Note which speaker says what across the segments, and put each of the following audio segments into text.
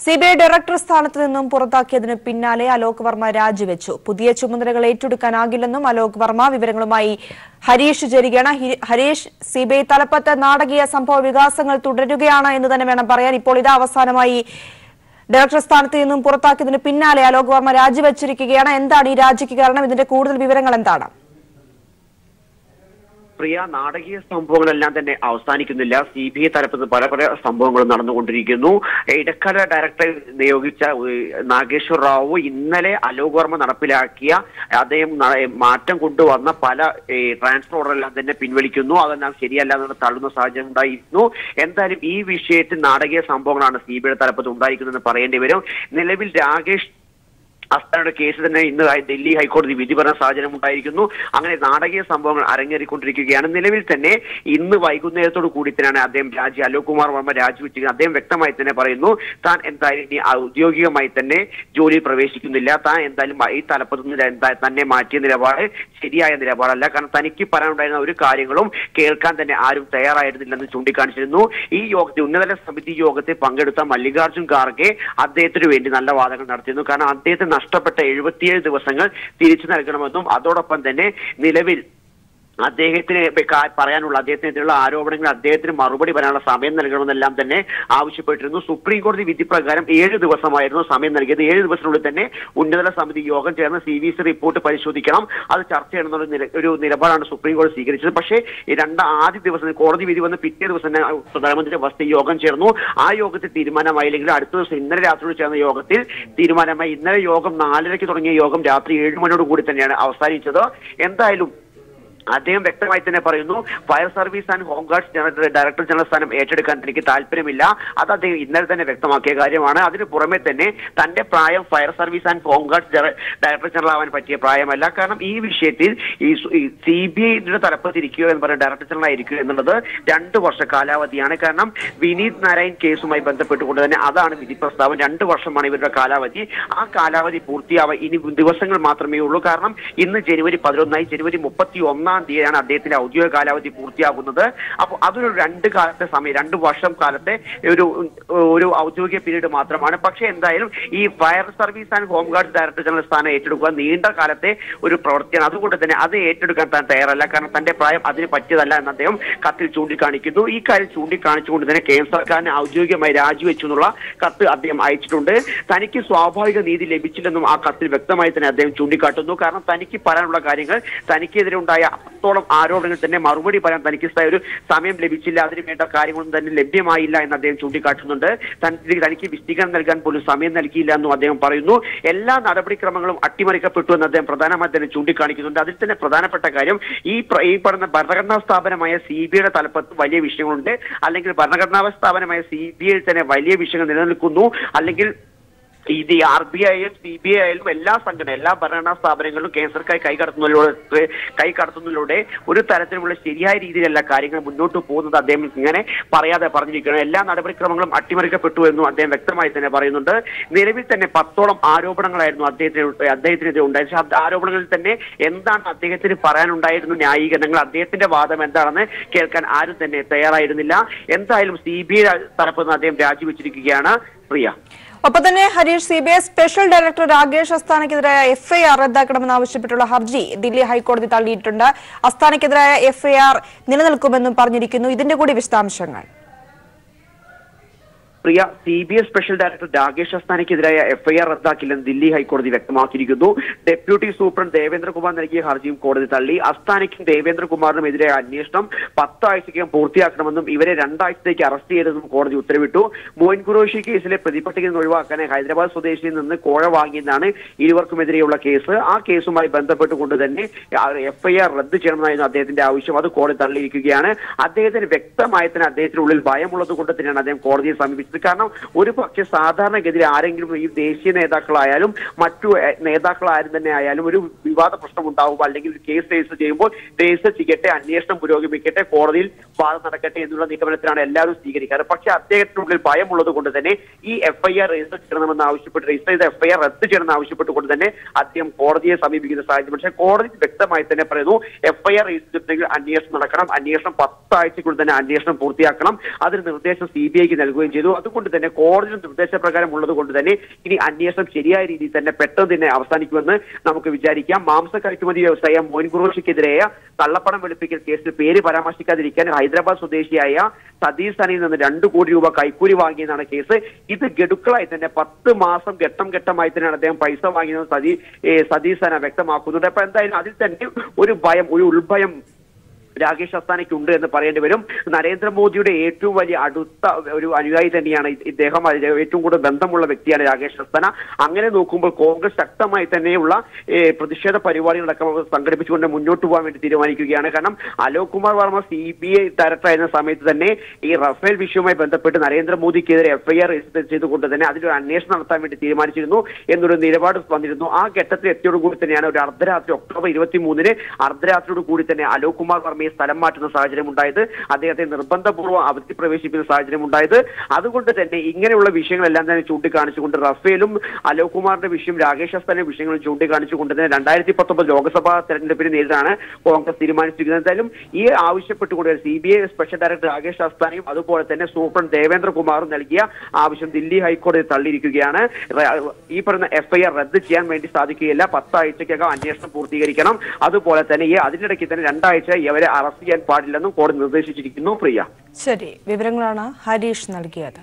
Speaker 1: CBI director സ്ഥാനത്ത് നിന്നും പുറത്താക്കിയതിന് പിന്നാലെ അലോക് വർമ്മ രാജിവെച്ചു. പുതിയ ചുമതലകൾ ഏറ്റെടുക്കാനാകില്ലെന്നും അലോക് വർമ്മ വിവരങ്ങളുമായി ഹരീഷ് ചേരുകയാണ്. ഹരീഷ്, സിബിഐ തലപ്പത്ത് നാടകീയ സംഭവ വികാസങ്ങൾ തുടരുകയാണ് എന്ന് തന്നെ വേണം പറയാൻ. ഇപ്പോൾ ഇത് അവസാനമായി ഡയറക്ടർ സ്ഥാനത്ത് നിന്നും പുറത്താക്കിയതിന് പിന്നാലെ അലോക് വർമ്മ രാജിവെച്ചിരിക്കുകയാണ്. എന്താണ് ഈ രാജിക്ക് കാരണം? ഇതിന്റെ കൂടുതൽ വിവരങ്ങൾ എന്താണ്?
Speaker 2: പ്രിയ, നാടകീയ സംഭവങ്ങളെല്ലാം തന്നെ അവസാനിക്കുന്നില്ല. സിബിഐ തലപ്പത്ത് പല സംഭവങ്ങളും നടന്നുകൊണ്ടിരിക്കുന്നു. ഇടക്കാല ഡയറക്ടറെ നിയോഗിച്ച നാഗേശ്വർ റാവു ഇന്നലെ അലോക് വർമ്മ നടപ്പിലാക്കിയ അദ്ദേഹം മാറ്റം കൊണ്ടുവന്ന പല ട്രാൻസ്ഫർ ഓർഡറെല്ലാം തന്നെ പിൻവലിക്കുന്നു. അതെല്ലാം ശരിയല്ല എന്ന് തള്ളുന്ന സാഹചര്യം ഉണ്ടായിരുന്നു. എന്തായാലും ഈ വിഷയത്തിൽ നാടകീയ സംഭവങ്ങളാണ് സിബിഐയുടെ തലപ്പത്ത് ഉണ്ടായിരിക്കുന്നതെന്ന് പറയേണ്ടി വരും. നിലവിൽ രാകേഷ് അസ്താനയുടെ കേസ് തന്നെ ഇന്ന് ഡൽഹി ഹൈക്കോടതി വിധി പറഞ്ഞ സാഹചര്യം ഉണ്ടായിരിക്കുന്നു. അങ്ങനെ നാടകീയ സംഭവങ്ങൾ അരങ്ങേറിക്കൊണ്ടിരിക്കുകയാണ്. നിലവിൽ തന്നെ ഇന്ന് വൈകുന്നേരത്തോടു കൂടി തന്നെയാണ് അദ്ദേഹം അലോക് കുമാർ വർമ്മ രാജിവെച്ചിരിക്കുന്നത്. അദ്ദേഹം വ്യക്തമായി തന്നെ പറയുന്നു, താൻ എന്തായാലും ഇനി ഔദ്യോഗികമായി തന്നെ ജോലിയിൽ പ്രവേശിക്കുന്നില്ല. താൻ എന്തായാലും ഈ തലപ്പത്ത് നിന്ന് തന്നെ മാറ്റിയ നിലപാട് ശരിയായ നിലപാടല്ല. കാരണം തനിക്ക് പറയാനുണ്ടായിരുന്ന ഒരു കാര്യങ്ങളും കേൾക്കാൻ തന്നെ ആരും തയ്യാറായിരുന്നില്ലെന്ന് ചൂണ്ടിക്കാണിച്ചിരുന്നു. ഈ യോഗത്തിൽ ഉന്നതതല സമിതി യോഗത്തിൽ പങ്കെടുത്ത മല്ലികാർജുൻ ഖാർഗെ അദ്ദേഹത്തിന് വേണ്ടി നല്ല വാദങ്ങൾ നടത്തിയിരുന്നു. കാരണം അദ്ദേഹത്തിന് നഷ്ടപ്പെട്ട 77 ദിവസങ്ങൾ തിരിച്ചു നൽകണമെന്നും അതോടൊപ്പം തന്നെ നിലവിൽ അദ്ദേഹത്തിന് പറയാനുള്ള അദ്ദേഹത്തിനെതിരെയുള്ള ആരോപണങ്ങൾ അദ്ദേഹത്തിന് മറുപടി പറയാനുള്ള സമയം നൽകണമെന്നെല്ലാം തന്നെ ആവശ്യപ്പെട്ടിരുന്നു. സുപ്രീം കോടതി വിധി പ്രകാരം 7 ദിവസമായിരുന്നു സമയം നൽകിയത്. 7 ദിവസത്തിനുള്ളിൽ തന്നെ ഉന്നതതല സമിതി യോഗം ചേർന്ന് CVC റിപ്പോർട്ട് പരിശോധിക്കണം, അത് ചർച്ച ചെയ്യണമെന്നുള്ള ഒരു നിലപാടാണ് സുപ്രീം കോടതി സ്വീകരിച്ചത്. പക്ഷേ ആദ്യ ദിവസം കോടതി വിധി വന്ന് പിറ്റേ ദിവസം തന്നെ പ്രധാനമന്ത്രിയുടെ വസതി യോഗം ചേർന്നു. ആ യോഗത്തിൽ തീരുമാനമായില്ലെങ്കിൽ അടുത്ത ദിവസം ഇന്നലെ രാത്രിയോട് ചേർന്ന യോഗത്തിൽ തീരുമാനമായി. ഇന്നലെ യോഗം 4:30 തുടങ്ങിയ യോഗം രാത്രി 7 മണിയോട് കൂടി തന്നെയാണ് അവസാനിച്ചത്. എന്തായാലും അദ്ദേഹം വ്യക്തമായി തന്നെ പറയുന്നു, fire service and home guards director general സ്ഥാനം ഏറ്റെടുക്കാൻ തനിക്ക് താല്പര്യമില്ല. അത് അദ്ദേഹം ഇന്നലെ തന്നെ വ്യക്തമാക്കിയ കാര്യമാണ്. അതിന് പുറമെ തന്നെ തന്റെ പ്രായം fire service and home guards director general ആവാൻ പറ്റിയ പ്രായമല്ല. കാരണം ഈ വിഷയത്തിൽ ഈ CBIയുടെ തലപ്പത്തിരിക്കുക എന്ന് പറയുന്ന ഡയറക്ടർ ജനറൽ ആയിരിക്കുക എന്നുള്ളത് 2 വർഷ കാലാവധിയാണ്. കാരണം വിനീത് നാരായൺ കേസുമായി ബന്ധപ്പെട്ടുകൊണ്ട് തന്നെ അതാണ് വിധി പ്രസ്താവം. 2 വർഷമാണ് ഇവരുടെ കാലാവധി. ആ കാലാവധി പൂർത്തിയാവാൻ ഇനി ദിവസങ്ങൾ മാത്രമേ ഉള്ളൂ. കാരണം ഇന്ന് ജനുവരി 11 ജനുവരി 31 തീയതിയാണ് അദ്ദേഹത്തിന്റെ ഔദ്യോഗിക കാലാവധി പൂർത്തിയാകുന്നത്. അപ്പോൾ അതൊരു 2 വർഷം കാലത്തെ ഒരു ഔദ്യോഗിക പീരീഡ് മാത്രമാണ്. പക്ഷേ എന്തായാലും ഈ fire service and home guards director general സ്ഥാനം ഏറ്റെടുക്കുക നീണ്ട കാലത്തെ ഒരു പ്രവൃത്തിയാണ്. അതുകൊണ്ട് തന്നെ അത് ഏറ്റെടുക്കാൻ താൻ തയ്യാറല്ല. കാരണം തന്റെ പ്രായം അതിന് പറ്റിയതല്ല എന്ന് അദ്ദേഹം കത്തിൽ ചൂണ്ടിക്കാണിക്കുന്നു. ഈ കാര്യം ചൂണ്ടിക്കാണിച്ചുകൊണ്ട് തന്നെ കേന്ദ്ര സർക്കാരിന് ഔദ്യോഗികമായി രാജിവെച്ചു എന്നുള്ള കത്ത് അദ്ദേഹം അയച്ചിട്ടുണ്ട്. തനിക്ക് സ്വാഭാവിക നീതി ലഭിച്ചില്ലെന്നും ആ കത്തിൽ വ്യക്തമായി തന്നെ അദ്ദേഹം ചൂണ്ടിക്കാട്ടുന്നു. കാരണം തനിക്ക് പറയാനുള്ള കാര്യങ്ങൾ, തനിക്കെതിരെ ഉണ്ടായ ത്തോളം ആരോപണങ്ങൾ തന്നെ മറുപടി പറയാൻ തനിക്ക് ഒരു സമയം ലഭിച്ചില്ല, അതിന് വേണ്ട കാര്യങ്ങളൊന്നും തന്നെ ലഭ്യമായില്ല എന്ന് അദ്ദേഹം ചൂണ്ടിക്കാട്ടുന്നുണ്ട്. തനിക്ക് വിശദീകരണം നൽകാൻ പോലും സമയം നൽകിയില്ല എന്നും അദ്ദേഹം പറയുന്നു. എല്ലാ നടപടിക്രമങ്ങളും അട്ടിമറിക്കപ്പെട്ടു എന്ന് അദ്ദേഹം പ്രധാനമായി തന്നെ ചൂണ്ടിക്കാണിക്കുന്നുണ്ട്. അതിൽ തന്നെ പ്രധാനപ്പെട്ട കാര്യം ഈ പറയുന്ന ഭരണഘടനാ സ്ഥാപനമായ CBIയുടെ തലപ്പത്ത് വലിയ വിഷയങ്ങളുണ്ട്, അല്ലെങ്കിൽ ഭരണഘടനാ സ്ഥാപനമായ CBIയിൽ തന്നെ വലിയ വിഷയങ്ങൾ നിലനിൽക്കുന്നു, അല്ലെങ്കിൽ ഇത് RBI ആയാലും CBI ആയാലും എല്ലാ ഭരണഘടനാ സ്ഥാപനങ്ങളിലും കേന്ദ്ര സർക്കാർ കൈകടത്തുന്നതിലൂടെ ഒരു തരത്തിലുള്ള ശരിയായ രീതിയിലല്ല കാര്യങ്ങൾ മുന്നോട്ട് പോകുന്നത് അദ്ദേഹം ഇങ്ങനെ പറയാതെ പറഞ്ഞിരിക്കുകയാണ്. എല്ലാ നടപടിക്രമങ്ങളും അട്ടിമറിക്കപ്പെട്ടു എന്നും അദ്ദേഹം വ്യക്തമായി തന്നെ പറയുന്നുണ്ട്. നിലവിൽ തന്നെ 10ഓളം ആരോപണങ്ങളായിരുന്നു അദ്ദേഹത്തിനെതിരെ ഉണ്ടായത്. ആരോപണങ്ങളിൽ തന്നെ എന്താണ് അദ്ദേഹത്തിന് പറയാനുണ്ടായിരുന്ന ന്യായീകരണങ്ങൾ, അദ്ദേഹത്തിന്റെ വാദം എന്താണെന്ന് കേൾക്കാൻ ആരും തന്നെ തയ്യാറായിരുന്നില്ല. എന്തായാലും CBI തലപ്പിൽ നിന്ന് അദ്ദേഹം രാജിവെച്ചിരിക്കുകയാണ്. പ്രിയ,
Speaker 1: ഒപ്പം തന്നെ Harish, CBI special director Rakesh അസ്താനയ്ക്കെതിരായ FIR റദ്ദാക്കണമെന്നാവശ്യപ്പെട്ടുള്ള ഹർജി ദില്ലി ഹൈക്കോടതി തള്ളിയിട്ടുണ്ട്. അസ്താനയ്ക്കെതിരായ FIR നിലനിൽക്കുമെന്നും പറഞ്ഞിരിക്കുന്നു. ഇതിന്റെ കൂടി വിശദാംശങ്ങൾ.
Speaker 2: Priya, CBI special director Rakesh അസ്താനയ്ക്കെതിരായ FIR റദ്ദാക്കില്ലെന്ന് ദില്ലി ഹൈക്കോടതി വ്യക്തമാക്കിയിരിക്കുന്നു. ഡെപ്യൂട്ടി സൂപ്രണ്ട് ദേവേന്ദ്രകുമാർ നൽകിയ ഹർജിയും കോടതി തള്ളി. അസ്താനയ്ക്കും ദേവേന്ദ്രകുമാറിനും എതിരെ അന്വേഷണം 10 ആഴ്ചയ്ക്കകം പൂർത്തിയാക്കണമെന്നും ഇവരെ 2 ആഴ്ചത്തേക്ക് അറസ്റ്റ് ചെയ്തതെന്നും കോടതി ഉത്തരവിട്ടു. മോയിൻ ഖുറേഷി കേസിലെ പ്രതിപട്ടികയിൽ നിന്ന് ഒഴിവാക്കാൻ ഹൈദരാബാദ് സ്വദേശിയിൽ നിന്ന് കോഴ വാങ്ങിയെന്നാണ് ഇരുവർക്കുമെതിരെയുള്ള കേസ്. ആ കേസുമായി ബന്ധപ്പെട്ടുകൊണ്ട് തന്നെ FIR റദ്ദ് ചെയ്യണമെന്നായിരുന്നു അദ്ദേഹത്തിന്റെ ആവശ്യം. അത് കോടതി തള്ളിയിരിക്കുകയാണ്. അദ്ദേഹത്തിന് വ്യക്തമായി തന്നെ അദ്ദേഹത്തിനുള്ളിൽ ഭയമുള്ളത് കൊണ്ട് തന്നെയാണ് അദ്ദേഹം കോടതിയെ സമീപിച്ചത്. കാരണം ഒരു പക്ഷേ സാധാരണഗതിയിൽ ആരെങ്കിലും ഈ ദേശീയ നേതാക്കളായാലും മറ്റു നേതാക്കളാരും തന്നെ ആയാലും ഒരു വിവാദ പ്രശ്നം ഉണ്ടാവുമ്പോൾ അല്ലെങ്കിൽ കേസ് രജിസ്റ്റർ ചെയ്യുമ്പോൾ രജിസ്റ്റർ ചെയ്യട്ടെ, അന്വേഷണം പുരോഗമിക്കട്ടെ, കോടതിയിൽ വാദം നടക്കട്ടെ എന്നുള്ള നിഗമനത്തിലാണ് എല്ലാവരും സ്വീകരിക്കാറ്. പക്ഷേ അദ്ദേഹത്തിനുള്ളിൽ ഭയമുള്ളത് കൊണ്ട് തന്നെ ഈ FIR രജിസ്റ്റർ ചെയ്യണമെന്ന് ആവശ്യപ്പെട്ട് രജിസ്റ്റർ ചെയ്ത FIR റദ്ദ് ചെയ്യണമെന്ന് ആവശ്യപ്പെട്ടുകൊണ്ട് തന്നെ അദ്ദേഹം കോടതിയെ സമീപിക്കുന്ന സാഹചര്യം. പക്ഷേ കോടതി വ്യക്തമായി തന്നെ പറയുന്നു, FIR രജിസ്റ്റർ ചെയ്തിട്ടുണ്ടെങ്കിൽ അന്വേഷണം നടക്കണം, അന്വേഷണം 10 ആഴ്ചക്കുള്ളിൽ തന്നെ അന്വേഷണം പൂർത്തിയാക്കണം. അതിന് നിർദ്ദേശം CBIക്ക് നൽകുകയും ചെയ്തു. അതുകൊണ്ട് തന്നെ കോടതിയുടെ നിർദ്ദേശപ്രകാരം ഉള്ളത് കൊണ്ട് തന്നെ ഇനി അന്വേഷണം ശരിയായ രീതിയിൽ തന്നെ പെട്ടെന്ന് തന്നെ അവസാനിക്കുമെന്ന് നമുക്ക് വിചാരിക്കാം. മാംസ കയറ്റുമതി വ്യവസായ മോയിൻ ഖുറേഷിക്കെതിരായ കള്ളപ്പണം വെളുപ്പിക്കൽ കേസിൽ പേര് പരാമർശിക്കാതിരിക്കാൻ ഹൈദരാബാദ് സ്വദേശിയായ സതീഷ് സനയിൽ നിന്ന് 2 കോടി രൂപ കൈക്കൂലി വാങ്ങിയതാണ് കേസ്. ഇത് ഗഡുക്കളായി തന്നെ 10 മാസം ഘട്ടമായി തന്നെയാണ് അദ്ദേഹം പൈസ വാങ്ങിയത് സതീഷ് സന വ്യക്തമാക്കുന്നുണ്ട്. അപ്പൊ എന്തായാലും അതിൽ തന്നെ ഒരു ഉൾഭയം രാകേഷ് അസ്താനയ്ക്ക് ഉണ്ട് എന്ന് പറയേണ്ടി വരും. നരേന്ദ്രമോദിയുടെ ഏറ്റവും വലിയ അടുത്ത ഒരു അനുയായി തന്നെയാണ് ഇദ്ദേഹം. ഏറ്റവും കൂടുതൽ ബന്ധമുള്ള വ്യക്തിയാണ് രാകേഷ് അസ്താന. അങ്ങനെ നോക്കുമ്പോൾ കോൺഗ്രസ് ശക്തമായി തന്നെയുള്ള പ്രതിഷേധ പരിപാടികളടക്കം സംഘടിപ്പിച്ചുകൊണ്ട് മുന്നോട്ട് പോകാൻ വേണ്ടി തീരുമാനിക്കുകയാണ്. കാരണം അലോക് കുമാർ വർമ്മ CBI ഡയറക്ടർ ആയിരുന്ന സമയത്ത് തന്നെ ഈ റഫേൽ വിഷയവുമായി ബന്ധപ്പെട്ട് നരേന്ദ്രമോദിക്കെതിരെ FIR രജിസ്റ്റർ ചെയ്തുകൊണ്ട് തന്നെ അതിലൊരു അന്വേഷണം നടത്താൻ വേണ്ടി തീരുമാനിച്ചിരുന്നു എന്നൊരു നിലപാട് വന്നിരുന്നു. ആ ഘട്ടത്തിൽ എത്തിയോടുകൂടി തന്നെയാണ് ഒരു അർദ്ധരാത്രി ഒക്ടോബർ 23 അർദ്ധരാത്രിയോട് കൂടി തന്നെ അലോക് കുമാർ വർമ്മ സ്ഥലം മാറ്റുന്ന സാഹചര്യം ഉണ്ടായത്, അദ്ദേഹത്തെ നിർബന്ധപൂർവ്വം അവധി പ്രവേശിപ്പിക്കുന്ന സാഹചര്യം ഉണ്ടായത്. അതുകൊണ്ട് തന്നെ ഇങ്ങനെയുള്ള വിഷയങ്ങളെല്ലാം തന്നെ ചൂണ്ടിക്കാണിച്ചുകൊണ്ട് റഫേലും അലോക് കുമാറിന്റെ വിഷയം രാകേഷ് അസ്താന്റെ വിഷയങ്ങളും ചൂണ്ടിക്കാണിച്ചുകൊണ്ട് തന്നെ 2019 ലോക്സഭാ തെരഞ്ഞെടുപ്പിനെ നേരിടാണ് കോൺഗ്രസ് തീരുമാനിച്ചിരിക്കുന്നത്. എന്തായാലും ഈ ആവശ്യപ്പെട്ടുകൊണ്ട് CBI സ്പെഷ്യൽ ഡയറക്ടർ രാകേഷ് അസ്താനയും അതുപോലെ തന്നെ സൂപ്രണ്ട് ദേവേന്ദ്ര കുമാറും നൽകിയ ആവശ്യം ദില്ലി ഹൈക്കോടതി തള്ളിയിരിക്കുകയാണ്. ഈ പറയുന്ന FIR റദ്ദ് ചെയ്യാൻ വേണ്ടി സാധിക്കുകയില്ല. 10 ആഴ്ചക്കകം അന്വേഷണം പൂർത്തീകരിക്കണം. അതുപോലെ തന്നെ അതിനിടയ്ക്ക് തന്നെ 2 ആഴ്ച ഇവരെ അറസ്റ്റ് ചെയ്യാൻ പാടില്ലെന്നും കോടതി നിർദ്ദേശിച്ചിരിക്കുന്നു. പ്രിയ,
Speaker 1: ശരി, വിവരങ്ങളാണ് ഹരീഷ് നൽകിയത്.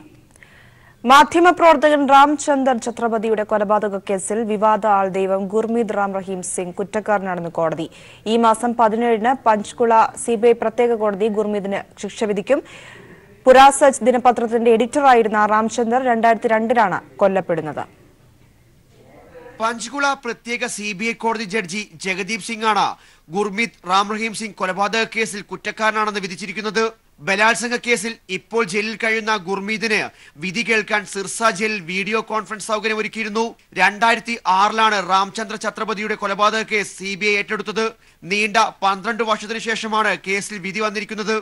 Speaker 1: മാധ്യമപ്രവർത്തകൻ രാംചന്ദർ ഛത്രപതിയുടെ കൊലപാതക കേസിൽ വിവാദ ആൾദൈവം ഗുർമീത് റാം റഹീം സിംഗ് കുറ്റക്കാരനാണെന്ന് കോടതി. ഈ മാസം 17-ന് പഞ്ച്കുള CBI പ്രത്യേക കോടതി ഗുർമീതിന് ശിക്ഷ വിധിക്കും. പുരാസച്ച് ദിനപത്രത്തിന്റെ എഡിറ്ററായിരുന്ന രാംചന്ദർ 2002-ലാണ് കൊല്ലപ്പെടുന്നത്.
Speaker 3: പഞ്ച്കുള പ്രത്യേക CBI കോടതി ജഡ്ജി ജഗദീപ് സിംഗാണ് ഗുർമീത് റാം റഹീം സിംഗ് കൊലപാതക കേസിൽ കുറ്റക്കാരനാണെന്ന് വിധിച്ചിരിക്കുന്നത്. ബലാത്സംഗ കേസിൽ ഇപ്പോൾ ജയിലിൽ കഴിയുന്ന ഗുർമീതിന് വിധി കേൾക്കാൻ സിർസ ജയിലിൽ വീഡിയോ കോൺഫറൻസ് സൗകര്യം ഒരുക്കിയിരുന്നു. 2006-ലാണ് രാംചന്ദ്ര ഛത്രപതിയുടെ കൊലപാതക കേസ് CBI ഏറ്റെടുത്തത്. നീണ്ട 12 വർഷത്തിനു ശേഷമാണ് കേസിൽ വിധി വന്നിരിക്കുന്നത്.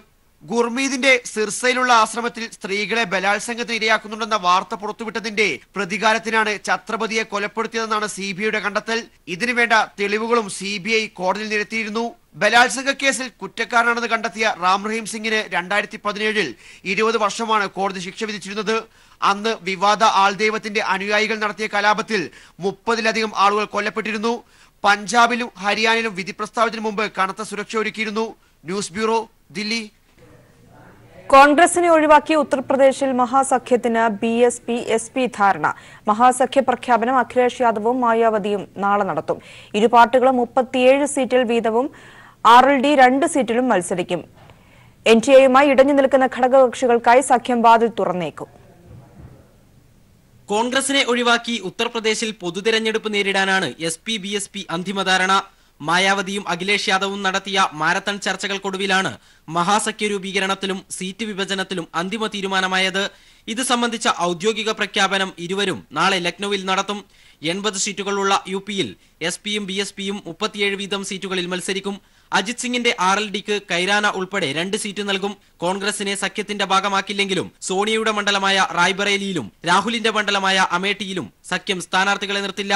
Speaker 3: ഗുർമീതിന്റെ സിർസയിലുള്ള ആശ്രമത്തിൽ സ്ത്രീകളെ ബലാത്സംഗത്തിന് ഇരയാക്കുന്നുണ്ടെന്ന വാർത്ത പുറത്തുവിട്ടതിന്റെ പ്രതികാരത്തിനാണ് ഛത്രപതിയെ കൊലപ്പെടുത്തിയതെന്നാണ് CBIയുടെ കണ്ടെത്തൽ. ഇതിനുവേണ്ട തെളിവുകളും CBI കോടതിയിൽ നിരത്തിയിരുന്നു. ബലാത്സംഗ കേസിൽ കുറ്റക്കാരനാണെന്ന് കണ്ടെത്തിയ റാം റഹീം സിംഗിന് 2017-ൽ 20 വർഷമാണ് കോടതി ശിക്ഷ വിധിച്ചിരുന്നത്. അന്ന് വിവാദ ആൾദൈവത്തിന്റെ അനുയായികൾ നടത്തിയ കലാപത്തിൽ 30-ലധികം ആളുകൾ കൊല്ലപ്പെട്ടിരുന്നു. പഞ്ചാബിലും ഹരിയാനയിലും വിധി പ്രസ്താവത്തിന് മുമ്പ് കനത്ത സുരക്ഷ ഒരുക്കിയിരുന്നു. News bureau, Delhi.
Speaker 1: കോൺഗ്രസിനെ ഒഴിവാക്കി ഉത്തർപ്രദേശിൽ മഹാസഖ്യത്തിന് BSP SP ധാരണ. മഹാസഖ്യ പ്രഖ്യാപനം അഖിലേഷ് യാദവും മായാവതിയും നാളെ നടത്തും. ഇരു പാർട്ടികളും 37 സീറ്റിൽ വീതവും RLD 2 സീറ്റിലും മത്സരിക്കും. NDAയുമായി ഇടഞ്ഞു നിൽക്കുന്ന ഘടകകക്ഷികൾക്കായി സഖ്യം വാതിൽ തുറന്നേക്കും.
Speaker 4: കോൺഗ്രസിനെ ഒഴിവാക്കി ഉത്തർപ്രദേശിൽ പൊതുതെരഞ്ഞെടുപ്പ് നേരിടാനാണ് SP BSP അന്തിമ ധാരണ. മായാവതിയും അഖിലേഷ് യാദവും നടത്തിയ മാരത്തൺ ചർച്ചകൾക്കൊടുവിലാണ് മഹാസഖ്യ രൂപീകരണത്തിലും സീറ്റ് വിഭജനത്തിലും അന്തിമ തീരുമാനമായത്. ഇത് സംബന്ധിച്ച ഔദ്യോഗിക പ്രഖ്യാപനം ഇരുവരും നാളെ ലക്നൌവിൽ നടത്തും. 80 സീറ്റുകളുള്ള UPയിൽ SPയും BSPയും 37 വീതം സീറ്റുകളിൽ മത്സരിക്കും. അജിത് സിംഗിന്റെ RLDക്ക് കൈരാന ഉൾപ്പെടെ 2 സീറ്റ് നൽകും. കോൺഗ്രസിനെ സഖ്യത്തിന്റെ ഭാഗമാക്കില്ലെങ്കിലും സോണിയയുടെ മണ്ഡലമായ റായ്ബറേലിയിലും രാഹുലിന്റെ മണ്ഡലമായ അമേഠിയിലും സഖ്യം സ്ഥാനാർത്ഥികളെ നിർത്തില്ല.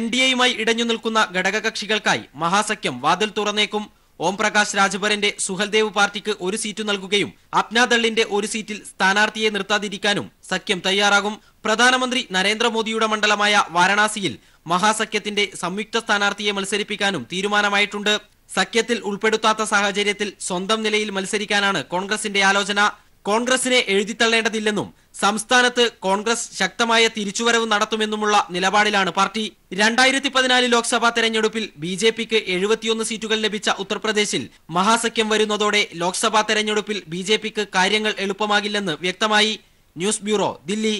Speaker 4: NDAയുമായി ഇടഞ്ഞു നിൽക്കുന്ന ഘടകകക്ഷികൾക്കായി മഹാസഖ്യം വാതിൽ തുറന്നേക്കും. ഓം പ്രകാശ് രാജ്ഭറിന്റെ സുഹൽദേവ് പാർട്ടിക്ക് 1 സീറ്റ് നൽകുകയും അപ്നാദളിന്റെ 1 സീറ്റിൽ സ്ഥാനാർത്ഥിയെ നിർത്താതിരിക്കാനും സഖ്യം തയ്യാറാകും. പ്രധാനമന്ത്രി നരേന്ദ്രമോദിയുടെ മണ്ഡലമായ വാരണാസിയിൽ മഹാസഖ്യത്തിന്റെ സംയുക്ത സ്ഥാനാർത്ഥിയെ മത്സരിപ്പിക്കാനും തീരുമാനമായിട്ടുണ്ട്. സഖ്യത്തിൽ ഉൾപ്പെടുത്താത്ത സാഹചര്യത്തിൽ സ്വന്തം നിലയിൽ മത്സരിക്കാനാണ് കോൺഗ്രസിന്റെ ആലോചന. കോൺഗ്രസിനെ എഴുതിത്തള്ളേണ്ടതില്ലെന്നും സംസ്ഥാനത്ത് കോൺഗ്രസ് ശക്തമായ തിരിച്ചുവരവ് നടത്തുമെന്നുമുള്ള നിലപാടിലാണ് പാർട്ടി. 2014 ലോക്സഭാ തെരഞ്ഞെടുപ്പിൽ BJPക്ക് 71 സീറ്റുകൾ ലഭിച്ച ഉത്തർപ്രദേശിൽ മഹാസഖ്യം വരുന്നതോടെ ലോക്സഭാ തെരഞ്ഞെടുപ്പിൽ BJPക്ക് കാര്യങ്ങൾ എളുപ്പമാകില്ലെന്ന് വ്യക്തമായി. News bureau, Delhi.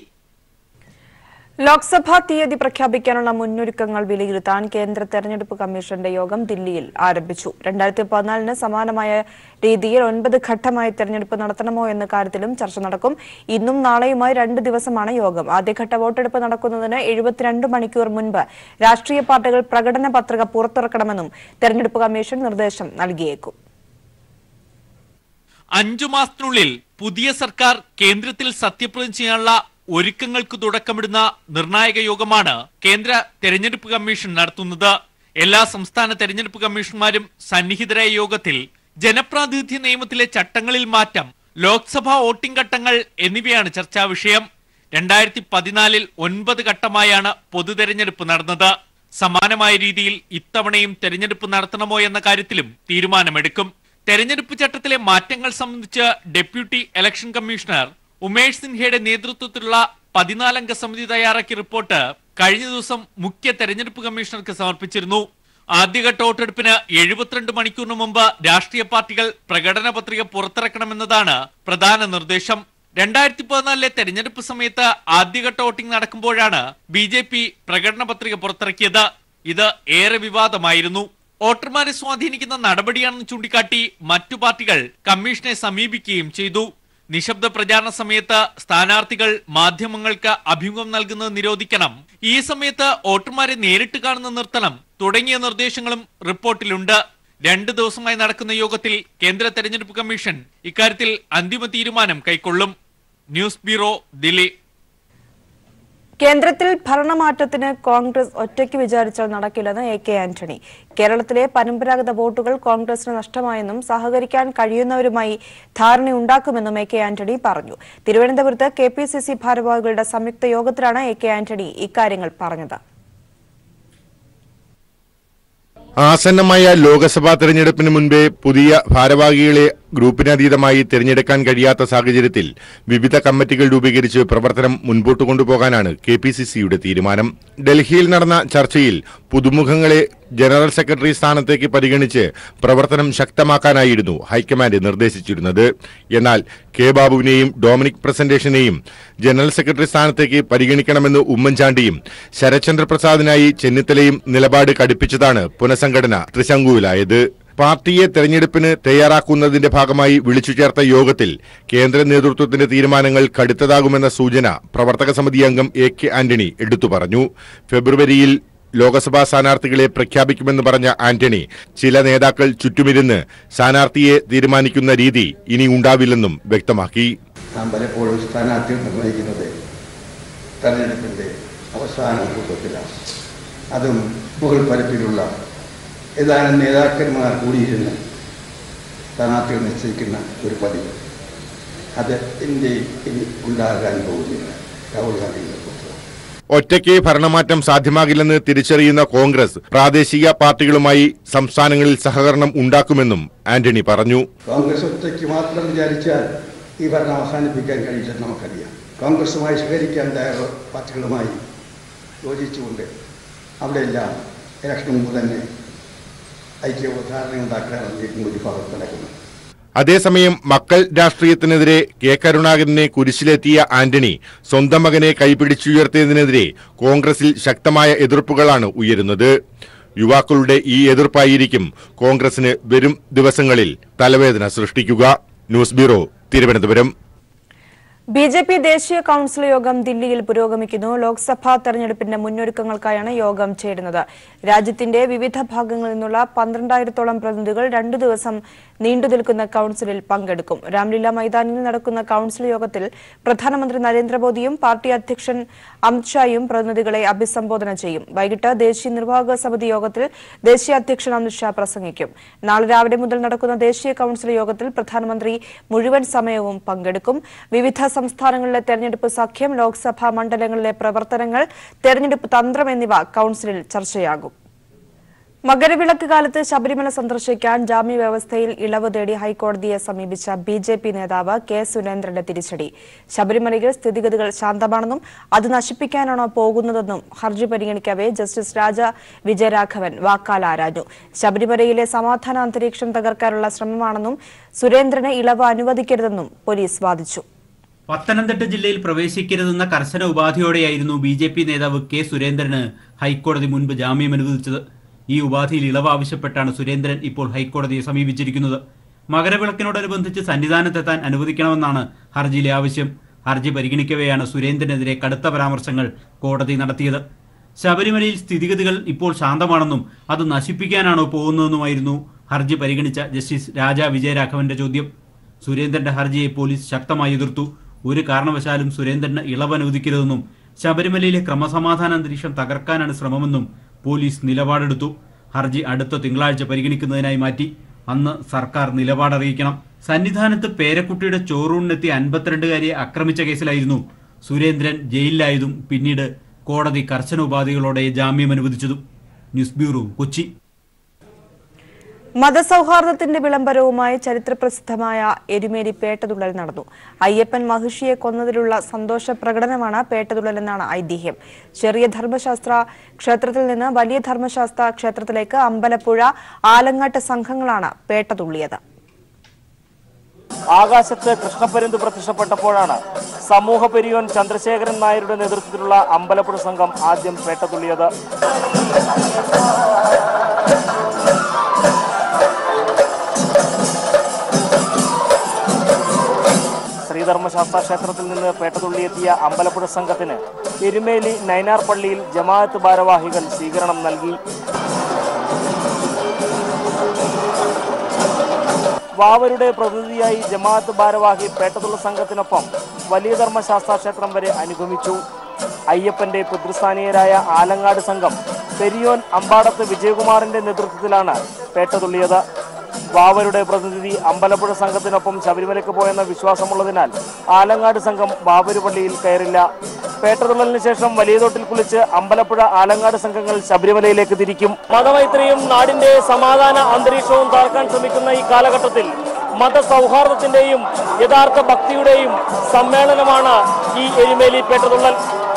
Speaker 1: ലോക്സഭാ തീയതി പ്രഖ്യാപിക്കാനുള്ള മുന്നൊരുക്കങ്ങൾ വിലയിരുത്താൻ കേന്ദ്ര തെരഞ്ഞെടുപ്പ് കമ്മീഷന്റെ യോഗം ദില്ലിയിൽ ആരംഭിച്ചു. 2014-ന് സമാനമായ രീതിയിൽ 9 ഘട്ടമായി തെരഞ്ഞെടുപ്പ് നടത്തണമോ എന്ന കാര്യത്തിലും ചർച്ച നടക്കും. ഇന്നും നാളെയുമായി 2 ദിവസമാണ് യോഗം. ആദ്യഘട്ട വോട്ടെടുപ്പ് നടക്കുന്നതിന് 72 മണിക്കൂർ മുൻപ് രാഷ്ട്രീയ പാർട്ടികൾ പ്രകടന പത്രിക പുറത്തിറക്കണമെന്നും തെരഞ്ഞെടുപ്പ് കമ്മീഷൻ നിർദ്ദേശം നൽകിയേക്കും.
Speaker 5: 5 മാസത്തിനുള്ളിൽ പുതിയ സർക്കാർ കേന്ദ്രത്തിൽ സത്യപ്രതിജ്ഞ ചെയ്യാനുള്ള ഒരുക്കങ്ങൾക്ക് തുടക്കമിടുന്ന നിർണായക യോഗമാണ് കേന്ദ്ര തെരഞ്ഞെടുപ്പ് കമ്മീഷൻ നടത്തുന്നത്. എല്ലാ സംസ്ഥാന തെരഞ്ഞെടുപ്പ് കമ്മീഷണർമാരും സന്നിഹിതരായ യോഗത്തിൽ ജനപ്രാതിനിധ്യ നിയമത്തിലെ ചട്ടങ്ങളിൽ മാറ്റം, ലോക്സഭാ വോട്ടിംഗ് ഘട്ടങ്ങൾ എന്നിവയാണ് ചർച്ചാ വിഷയം. 2014 9 ഘട്ടമായാണ് പൊതുതെരഞ്ഞെടുപ്പ് നടന്നത്. സമാനമായ രീതിയിൽ ഇത്തവണയും തെരഞ്ഞെടുപ്പ് നടത്തണമോ എന്ന കാര്യത്തിലും തീരുമാനമെടുക്കും. തെരഞ്ഞെടുപ്പ് ചട്ടത്തിലെ മാറ്റങ്ങൾ സംബന്ധിച്ച് ഡെപ്യൂട്ടി ഇലക്ഷൻ കമ്മീഷണർ ഉമേഷ് സിൻഹയുടെ നേതൃത്വത്തിലുള്ള 14-അംഗ സമിതി തയ്യാറാക്കിയ റിപ്പോർട്ട് കഴിഞ്ഞ ദിവസം മുഖ്യ തെരഞ്ഞെടുപ്പ് കമ്മീഷണർക്ക് സമർപ്പിച്ചിരുന്നു. ആദ്യഘട്ട വോട്ടെടുപ്പിന് 72 മണിക്കൂറിന് മുമ്പ് രാഷ്ട്രീയ പാർട്ടികൾ പ്രകടന പത്രിക പുറത്തിറക്കണമെന്നതാണ് പ്രധാന നിർദ്ദേശം. 2014 തെരഞ്ഞെടുപ്പ് സമയത്ത് ആദ്യഘട്ട വോട്ടിംഗ് നടക്കുമ്പോഴാണ് BJP പ്രകടന പത്രിക പുറത്തിറക്കിയത്. ഇത് ഏറെ വിവാദമായിരുന്നു. വോട്ടർമാരെ സ്വാധീനിക്കുന്ന നടപടിയാണെന്ന് ചൂണ്ടിക്കാട്ടി മറ്റു പാർട്ടികൾ കമ്മീഷനെ സമീപിക്കുകയും ചെയ്തു. നിശബ്ദ പ്രചാരണ സമയത്ത് സ്ഥാനാർത്ഥികൾ മാധ്യമങ്ങൾക്ക് അഭിമുഖം നൽകുന്നത് നിരോധിക്കണം, ഈ സമയത്ത് വോട്ടർമാരെ നേരിട്ട് കാണുന്ന നിർത്തണം തുടങ്ങിയ നിർദ്ദേശങ്ങളും റിപ്പോർട്ടിലുണ്ട്. 2 ദിവസമായി നടക്കുന്ന യോഗത്തിൽ കേന്ദ്ര തെരഞ്ഞെടുപ്പ് കമ്മീഷൻ ഇക്കാര്യത്തിൽ അന്തിമ തീരുമാനം കൈക്കൊള്ളും. News bureau, Delhi.
Speaker 1: കേന്ദ്രത്തിൽ ഭരണമാറ്റത്തിന് കോൺഗ്രസ് ഒറ്റയ്ക്ക് വിചാരിച്ചാൽ നടക്കില്ലെന്ന് AK ആന്റണി. കേരളത്തിലെ പരമ്പരാഗത വോട്ടുകൾ കോൺഗ്രസിന് നഷ്ടമായെന്നും സഹകരിക്കാൻ കഴിയുന്നവരുമായി ധാരണയുണ്ടാക്കുമെന്നും AK ആന്റണി പറഞ്ഞു. തിരുവനന്തപുരത്ത് KPCC ഭാരവാഹികളുടെ സംയുക്ത യോഗത്തിലാണ് AK ആന്റണി ഇക്കാര്യങ്ങൾ പറഞ്ഞത്.
Speaker 6: ആസന്നമായ ലോക്സഭാ തെരഞ്ഞെടുപ്പിന് മുൻപേ പുതിയ ഭാരവാഹികളെ ഗ്രൂപ്പിനതീതമായി തിരഞ്ഞെടുക്കാൻ കഴിയാത്ത സാഹചര്യത്തിൽ വിവിധ കമ്മിറ്റികൾ രൂപീകരിച്ച് പ്രവർത്തനം മുൻപോട്ട് കൊണ്ടുപോകാനാണ് KPCCയുടെ തീരുമാനം. ഡൽഹിയിൽ നടന്ന ചർച്ചയിൽ പുതുമുഖങ്ങളെ ജനറൽ സെക്രട്ടറി സ്ഥാനത്തേക്ക് പരിഗണിച്ച് പ്രവർത്തനം ശക്തമാക്കാനായിരുന്നു ഹൈക്കമാൻഡ് നിർദ്ദേശിച്ചിരുന്നത്. എന്നാൽ K ബാബുവിനെയും ഡൊമിനിക് പ്രസന്റേഷനെയും ജനറൽ സെക്രട്ടറി സ്ഥാനത്തേക്ക് പരിഗണിക്കണമെന്ന് ഉമ്മൻചാണ്ടിയും ശരത്ചന്ദ്ര പ്രസാദിനായി ചെന്നിത്തലയും നിലപാട് കടുപ്പിച്ചതാണ് പുനഃസംഘടന ത്രിശങ്കുവിലായത്. പാർട്ടിയെ തെരഞ്ഞെടുപ്പിന് തയ്യാറാക്കുന്നതിന്റെ ഭാഗമായി വിളിച്ചു ചേർത്ത യോഗത്തിൽ കേന്ദ്ര നേതൃത്വത്തിന്റെ തീരുമാനങ്ങൾ കടുത്തതാകുമെന്ന സൂചന പ്രവർത്തക സമിതി അംഗം AK ആന്റണി എടുത്തു പറഞ്ഞു. ഫെബ്രുവരിയിൽ ലോക്സഭാ സ്ഥാനാർത്ഥികളെ പ്രഖ്യാപിക്കുമെന്ന് പറഞ്ഞ ആന്റണി ചില നേതാക്കൾ ചുറ്റുമിരുന്ന് സ്ഥാനാർത്ഥിയെ തീരുമാനിക്കുന്ന രീതി ഇനി ഉണ്ടാവില്ലെന്നും വ്യക്തമാക്കി.
Speaker 7: പലപ്പോഴും സ്ഥാനാർത്ഥികൾ നിർണ്ണയിക്കുന്നത് തെരഞ്ഞെടുപ്പിന്റെ അവസാന മുഹൂർത്തത്തിലാണ്. അതും മുകൾ പരപ്പിലുള്ള ഏതാനും നേതാക്കന്മാർ കൂടിയിരുന്ന് സ്ഥാനാർത്ഥികൾ നിശ്ചയിക്കുന്ന ഒരു പതിവ് അത് ഇന്ത്യയിൽ ഇനി ഉണ്ടാകാൻ പോകുന്നില്ല. രാഹുൽ ഗാന്ധി
Speaker 6: ഒറ്റയ്ക്ക് ഭരണമാറ്റം സാധ്യമാകില്ലെന്ന് തിരിച്ചറിയുന്ന കോൺഗ്രസ് പ്രാദേശിക പാർട്ടികളുമായി സംസ്ഥാനങ്ങളിൽ സഹകരണം ഉണ്ടാക്കുമെന്നും ആന്റണി പറഞ്ഞു.
Speaker 7: കോൺഗ്രസ് ഒറ്റയ്ക്ക് മാത്രം വിചാരിച്ചാൽ ഈ ഭരണം അവസാനിപ്പിക്കാൻ കഴിയില്ലെന്ന് നമുക്കറിയാം. കോൺഗ്രസുമായി സഹകരിക്കാൻ തയ്യാറുള്ള പാർട്ടികളുമായി യോജിച്ചുകൊണ്ട് അവിടെയെല്ലാം ഇലക്ഷൻ മുമ്പ് തന്നെ ഐക്യധാരണയുണ്ടാക്കാനാണ് ഒരു ഭാഗത്ത് നടക്കുന്നത്.
Speaker 6: അതേസമയം മക്കൾ രാഷ്ട്രീയത്തിനെതിരെ K കരുണാകരനെ കുരിശിലെത്തിയ ആന്റണി സ്വന്തം മകനെ കൈപിടിച്ചുയർത്തിയതിനെതിരെ കോൺഗ്രസിൽ ശക്തമായ എതിർപ്പുകളാണ് ഉയരുന്നത്. യുവാക്കളുടെ ഈ എതിർപ്പായിരിക്കും കോൺഗ്രസിന് വരും ദിവസങ്ങളിൽ തലവേദന സൃഷ്ടിക്കുക. News bureau, Thiruvananthapuram.
Speaker 1: BJP ദേശീയ കൌൺസിൽ യോഗം ദില്ലിയിൽ പുരോഗമിക്കുന്നു. ലോക്സഭാ തെരഞ്ഞെടുപ്പിന്റെ മുന്നൊരുക്കങ്ങൾക്കായാണ് യോഗം ചേരുന്നത്. രാജ്യത്തിന്റെ വിവിധ ഭാഗങ്ങളിൽ നിന്നുള്ള 12,000-ഓളം പ്രതിനിധികൾ 2 ദിവസം നീണ്ടുനിൽക്കുന്ന കൌൺസിലിൽ പങ്കെടുക്കും. രാംലീല മൈതാനിൽ നടക്കുന്ന കൌൺസിൽ യോഗത്തിൽ പ്രധാനമന്ത്രി നരേന്ദ്രമോദിയും പാർട്ടി അധ്യക്ഷൻ അമിത്ഷായും പ്രതിനിധികളെ അഭിസംബോധന ചെയ്യും. വൈകിട്ട് ദേശീയ നിർവാഹക സമിതി യോഗത്തിൽ ദേശീയ അധ്യക്ഷൻ അമിത്ഷാ പ്രസംഗിക്കും. നാളെ രാവിലെ മുതൽ നടക്കുന്ന ദേശീയ കൌൺസിൽ യോഗത്തിൽ പ്രധാനമന്ത്രി മുഴുവൻ സമയവും പങ്കെടുക്കും. വിവിധ സംസ്ഥാനങ്ങളിലെ തെരഞ്ഞെടുപ്പ് സഖ്യം, ലോക്സഭാ മണ്ഡലങ്ങളിലെ പ്രവർത്തനങ്ങൾ, തെരഞ്ഞെടുപ്പ് തന്ത്രം എന്നിവ കൌൺസിലിൽ ചർച്ചയാകും. മകരവിളക്ക് കാലത്ത് ശബരിമല സന്ദർശിക്കാൻ ജാമ്യവ്യവസ്ഥയിൽ ഇളവ് തേടി ഹൈക്കോടതിയെ സമീപിച്ച BJP നേതാവ് K സുരേന്ദ്രന്റെ തിരിച്ചടി. ശബരിമലയിൽ സ്ഥിതിഗതികൾ ശാന്തമാണെന്നും അത് നശിപ്പിക്കാനാണോ പോകുന്നതെന്നും ഹർജി പരിഗണിക്കവേ ജസ്റ്റിസ് രാജ വിജയരാഘവൻ വാക്കാൽ ആരാഞ്ഞു. ശബരിമലയിലെ സമാധാന അന്തരീക്ഷം തകർക്കാനുള്ള ശ്രമമാണെന്നും സുരേന്ദ്രന് ഇളവ് അനുവദിക്കരുതെന്നും പോലീസ് വാദിച്ചു.
Speaker 8: പത്തനംതിട്ട ജില്ലയിൽ പ്രവേശിക്കരുതെന്ന കർശന ഉപാധിയോടെയായിരുന്നു BJP നേതാവ് K സുരേന്ദ്രന് ഹൈക്കോടതി മുൻപ് ജാമ്യം അനുവദിച്ചത്. ഈ ഉപാധിയിൽ ഇളവ് ആവശ്യപ്പെട്ടാണ് സുരേന്ദ്രൻ ഇപ്പോൾ ഹൈക്കോടതിയെ സമീപിച്ചിരിക്കുന്നത്. മകരവിളക്കിനോടനുബന്ധിച്ച് സന്നിധാനത്തെത്താൻ അനുവദിക്കണമെന്നാണ് ഹർജിയിലെ ആവശ്യം. ഹർജി പരിഗണിക്കവെയാണ് സുരേന്ദ്രനെതിരെ കടുത്ത പരാമർശങ്ങൾ കോടതി നടത്തിയത്. ശബരിമലയിൽ സ്ഥിതിഗതികൾ ഇപ്പോൾ ശാന്തമാണെന്നും അത് നശിപ്പിക്കാനാണോ പോകുന്നതെന്നുമായിരുന്നു ഹർജി പരിഗണിച്ച ജസ്റ്റിസ് രാജ വിജയരാഘവന്റെ ചോദ്യം. സുരേന്ദ്രന്റെ ഹർജിയെ പോലീസ് ശക്തമായി എതിർത്തു. ഒരു കാരണവശാലും സുരേന്ദ്രന് ഇളവ് അനുവദിക്കരുതെന്നും ശബരിമലയിലെ ക്രമസമാധാന അന്തരീക്ഷം തകർക്കാനാണ് ശ്രമമെന്നും പോലീസ് നിലപാടെടുത്തു. ഹർജി അടുത്ത തിങ്കളാഴ്ച പരിഗണിക്കുന്നതിനായി മാറ്റി. അന്ന് സർക്കാർ നിലപാടറിയിക്കണം. സന്നിധാനത്ത് പേരക്കുട്ടിയുടെ ചോറൂണിനെത്തിയ 52-കാരിയെ ആക്രമിച്ച കേസിലായിരുന്നു സുരേന്ദ്രൻ ജയിലിലായതും പിന്നീട് കോടതി കർശന ഉപാധികളോടെ ജാമ്യം അനുവദിച്ചതും. News bureau, Kochi.
Speaker 1: മതസൗഹാർദ്ദത്തിന്റെ വിളംബരവുമായി ചരിത്രപ്രസിദ്ധമായ എരുമേലി പേട്ടതുള്ളൽ നടന്നു. അയ്യപ്പൻ മഹിഷിയെ കൊന്നതിലുള്ള സന്തോഷ പ്രകടനമാണ് പേട്ടതുള്ളലെന്നാണ് ഐതിഹ്യം. ചെറിയ ധർമ്മശാസ്ത്ര ക്ഷേത്രത്തിൽ നിന്ന് വലിയ ധർമ്മശാസ്ത്ര ക്ഷേത്രത്തിലേക്ക് അമ്പലപ്പുഴ ആലങ്ങാട്ട് സംഘങ്ങളാണ് പേട്ടതുള്ളിയത്.
Speaker 9: ആകാശത്ത് കൃഷ്ണപരുന്ത് പ്രത്യക്ഷപ്പെട്ടപ്പോഴാണ് സമൂഹ പെരിയോൻ ചന്ദ്രശേഖരൻ നായരുടെ നേതൃത്വത്തിലുള്ള അമ്പലപ്പുഴ സംഘം ആദ്യം പേട്ടതുള്ളിയത്. ശ്രീധർമ്മശാസ്ത്ര ക്ഷേത്രത്തിൽ നിന്ന് പേട്ടതുള്ളിയെത്തിയ അമ്പലപ്പുഴ സംഘത്തിന് എരുമേലി നൈനാർ പള്ളിയിൽ ജമാഅത്ത് ഭാരവാഹികൾ സ്വീകരണം നൽകി. വാവരുടെ പ്രതിനിധിയായി ജമാഅത്ത് ഭാരവാഹി പേട്ടതുള്ള സംഘത്തിനൊപ്പം വലിയ ധർമ്മശാസ്ത്ര ക്ഷേത്രം വരെ അനുഗമിച്ചു. അയ്യപ്പന്റെ പിതൃസ്ഥാനീയരായ ആലങ്ങാട് സംഘം പെരിയോൻ അമ്പാടത്ത് വിജയകുമാറിന്റെ നേതൃത്വത്തിലാണ് പേട്ടതുള്ളിയത്. വാവരുടെ പ്രതിനിധി അമ്പലപ്പുഴ സംഘത്തിനൊപ്പം ശബരിമലയ്ക്ക് പോയെന്ന വിശ്വാസമുള്ളതിനാൽ ആലങ്ങാട് സംഘം വാവര് പള്ളിയിൽ കയറില്ല. പേട്ടതുള്ളലിന് ശേഷം വലിയതോട്ടിൽ കുളിച്ച് അമ്പലപ്പുഴ ആലങ്ങാട് സംഘങ്ങൾ ശബരിമലയിലേക്ക് തിരിക്കും. മതമൈത്രിയും നാടിന്റെ സമാധാന അന്തരീക്ഷവും തകർക്കാൻ ശ്രമിക്കുന്ന ഈ കാലഘട്ടത്തിൽ മതസൗഹാർദ്ദത്തിന്റെയും യഥാർത്ഥ ഭക്തിയുടെയും സമ്മേളനമാണ് ഈ എരുമേലി പേട്ടതുള്ളൽ.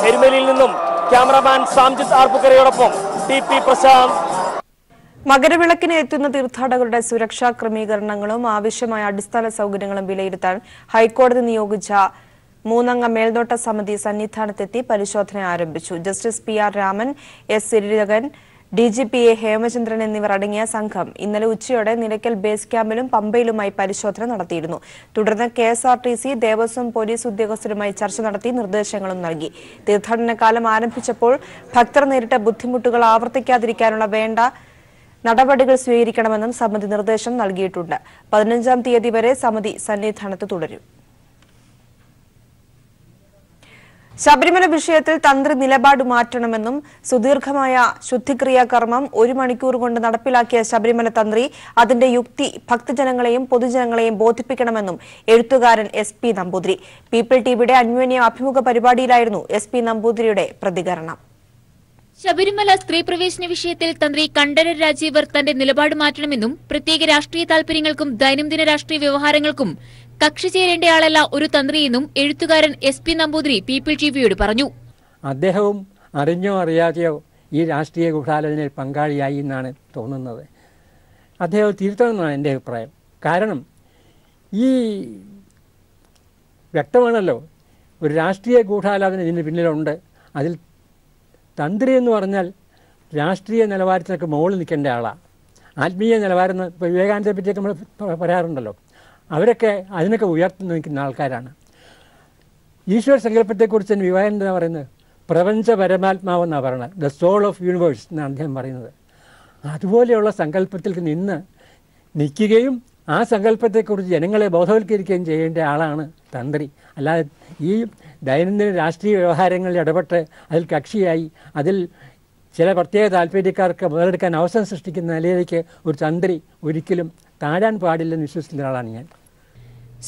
Speaker 9: എരുമേലിയിൽ നിന്നും ക്യാമറാമാൻ സാംജിത് ആർപ്പുക്കരയോടൊപ്പം TP പ്രശാന്ത്.
Speaker 1: മകരവിളക്കിന് എത്തുന്ന തീർത്ഥാടകരുടെ സുരക്ഷാ ക്രമീകരണങ്ങളും ആവശ്യമായ അടിസ്ഥാന സൌകര്യങ്ങളും വിലയിരുത്താൻ ഹൈക്കോടതി നിയോഗിച്ച 3-അംഗ മേൽനോട്ട സമിതി സന്നിധാനത്തെത്തി പരിശോധന ആരംഭിച്ചു. Justice PR Raman, S സിരിരകൻ, DGP A Hemachandran എന്നിവർ അടങ്ങിയ സംഘം ഇന്നലെ ഉച്ചയോടെ നിലയ്ക്കൽ ബേസ് ക്യാമ്പിലും പമ്പയിലുമായി പരിശോധന നടത്തിയിരുന്നു. തുടർന്ന് KSRTC ദേവസ്വം പോലീസ് ഉദ്യോഗസ്ഥരുമായി ചർച്ച നടത്തി നിർദ്ദേശങ്ങളും നൽകി. തീർത്ഥാടന കാലം ആരംഭിച്ചപ്പോൾ ഭക്തർ നേരിട്ട ബുദ്ധിമുട്ടുകൾ ആവർത്തിക്കാതിരിക്കാനുള്ള വേണ്ട നടപടികൾ സ്വീകരിക്കണമെന്നും സമിതി നിർദ്ദേശം നൽകിയിട്ടുണ്ട്. 15-ാം തീയതി വരെ സമിതി സന്നിധാനത്ത് തുടരും. ശബരിമല വിഷയത്തിൽ തന്ത്രി നിലപാട് മാറ്റണമെന്നും സുദീർഘമായ ശുദ്ധിക്രിയാ കർമ്മം 1 മണിക്കൂർ കൊണ്ട് നടപ്പിലാക്കിയ ശബരിമല തന്ത്രി അതിന്റെ യുക്തി ഭക്തജനങ്ങളെയും പൊതുജനങ്ങളെയും ബോധിപ്പിക്കണമെന്നും എഴുത്തുകാരൻ SP നമ്പൂതിരി. പീപ്പിൾ ടിവിയുടെ അന്യോന്യ അഭിമുഖ പരിപാടിയിലായിരുന്നു SP നമ്പൂതിരിയുടെ പ്രതികരണം.
Speaker 10: ശബരിമല സ്ത്രീ പ്രവേശന വിഷയത്തിൽ തന്ത്രി കണ്ഠരര് രാജീവർ തന്റെ നിലപാട് മാറ്റണമെന്നും പ്രത്യേക രാഷ്ട്രീയ താൽപര്യങ്ങൾക്കും ദൈനംദിന രാഷ്ട്രീയ വ്യവഹാരങ്ങൾക്കും കക്ഷി ചേരേണ്ടയാളല്ല ഒരു തന്ത്രിയെന്നും എഴുത്തുകാരൻ SP നമ്പൂതിരി പീപ്പിൾ ടിവിയോട് പറഞ്ഞു.
Speaker 11: അദ്ദേഹവും അറിഞ്ഞോ അറിയാതെയോ ഈ രാഷ്ട്രീയ ഗൂഢാലോചനയിൽ പങ്കാളിയായി എന്നാണ് തോന്നുന്നത്. അദ്ദേഹം തിരുത്തണമെന്നാണ് എൻ്റെ അഭിപ്രായം. കാരണം ഈ വ്യക്തമാണല്ലോ ഒരു രാഷ്ട്രീയ ഗൂഢാലോചന ഇതിന് പിന്നിലുണ്ട്. അതിൽ തന്ത്രി എന്ന് പറഞ്ഞാൽ രാഷ്ട്രീയ നിലവാരത്തിനൊക്കെ മുകളിൽ നിൽക്കേണ്ട ആളാണ്. ആത്മീയ നിലവാരം ഇപ്പോൾ വിവേകാനന്ദനെ പറ്റിയൊക്കെ നമ്മൾ പറയാറുണ്ടല്ലോ. അവരൊക്കെ അതിനൊക്കെ ഉയർത്തി നിൽക്കുന്ന ആൾക്കാരാണ്. ഈശ്വര സങ്കല്പത്തെക്കുറിച്ച് തന്നെ വിവേകാനന്ദ പറയുന്നത് പ്രപഞ്ച പരമാത്മാവെന്നാണ് പറയുന്നത്. ദ സോൾ ഓഫ് യൂണിവേഴ്സ് എന്നാണ് അദ്ദേഹം പറയുന്നത്. അതുപോലെയുള്ള സങ്കല്പത്തിൽ നിന്ന് നിൽക്കുകയും ആ സങ്കല്പത്തെക്കുറിച്ച് ജനങ്ങളെ ബോധവൽക്കരിക്കുകയും ചെയ്യേണ്ട ആളാണ് തന്ത്രി. അല്ലാതെ ഈ ദൈനംദിന രാഷ്ട്രീയ വ്യവഹാരങ്ങളിൽ ഇടപെട്ട് അതിൽ കക്ഷിയായി അതിൽ ചില പ്രത്യേക താല്പര്യക്കാർക്ക് മുതലെടുക്കാൻ അവസരം സൃഷ്ടിക്കുന്ന നിലയിലേക്ക് ഒരു തന്ത്രി ഒരിക്കലും താഴാൻ പാടില്ലെന്ന് വിശ്വസിക്കുന്ന ആളാണ് ഞാൻ.